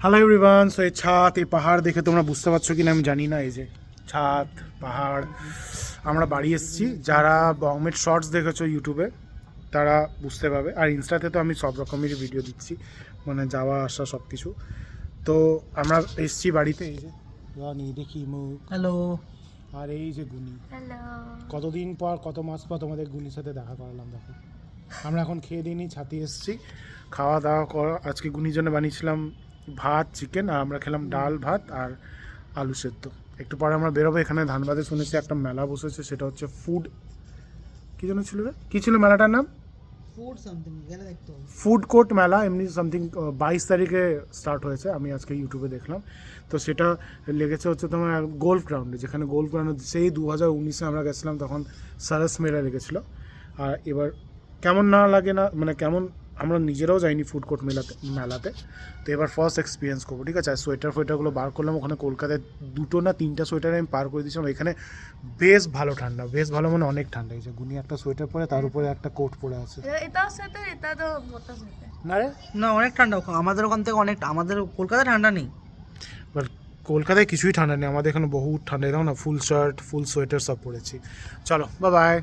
Hello everyone, so এই ছাদ এই পাহাড় দেখে তোমরা বুঝতে পারছো কিনা আমি জানি না। এই যে ছাদ পাহাড়, আমরা বাড়ি এসেছি। যারা বংমেট শর্টস দেখেছো ইউটিউবে তারা বুঝতে পারবে, আর ইনস্টাতে তো আমি সব রকমেরই ভিডিও দিচ্ছি, মানে যাওয়া আসা সব কিছু। তো আমরা এসেছি বাড়িতে। এই যে রানি দেখি মুখ, হ্যালো। আর এই যে গুনি। হ্যালো। কতদিন পর কত মাস পর তোমাদের গুনির সাথে দেখা করালাম। দেখো আমরা এখন খেয়ে দিইনি, ছাতি এসেছি খাওয়া দাওয়া করা। আজকে গুনির জন্য বানিয়েছিলাম ভাত চিকেন, আর আমরা খেলাম ডাল ভাত আর আলু সেদ্ধ। একটু পরে আমরা বেরোবো। এখানে ধানবাদে শুনেছি একটা মেলা বসেছে, সেটা হচ্ছে ফুড, কী জন্য ছিল রে, কী ছিল মেলাটার নাম? ফুড সামথিং গেলে দেখতে হবে। ফুড কোর্ট মেলা এমনি সামথিং 22 তারিখে স্টার্ট হয়েছে, আমি আজকে ইউটিউবে দেখলাম। তো সেটা লেগেছে হচ্ছে তোমার গোল্ফ গ্রাউন্ডে, যেখানে গোল্ফ গ্রাউন্ডে সেই 2019-এ আমরা গেছিলাম, তখন সারাস মেলা লেগেছিলো। আর এবার কেমন না লাগে না, মানে কেমন, আমরা নিজেরাও যাইনি ফুড কোর্ট মেলাতে। তো এবার ফার্স্ট এক্সপিরিয়েন্স করবো, ঠিক আছে। আর সোয়েটারগুলো বার করলাম। ওখানে কলকাতায় 2 না 3টা সোয়েটার আমি পার করে দিয়েছিলাম। এখানে বেশ ভালো ঠান্ডা, বেশ ভালো মানে অনেক ঠান্ডা। এই যে গুনি একটা সোয়েটার পরে, তার উপরে একটা কোট পরে আছে। এটাও সোয়েটার, এটা তো মোটা সোয়েটার। না রে, না, অনেক ঠান্ডা আমাদের ওখান থেকে অনেক, আমাদের কলকাতায় ঠান্ডা নেই। বাট কলকাতায় কিছুই ঠান্ডা নেই, আমাদের এখানে বহুত ঠান্ডা। দেখো না, ফুল শার্ট ফুল সোয়েটার সব পরেছি। চলো বাই বাই।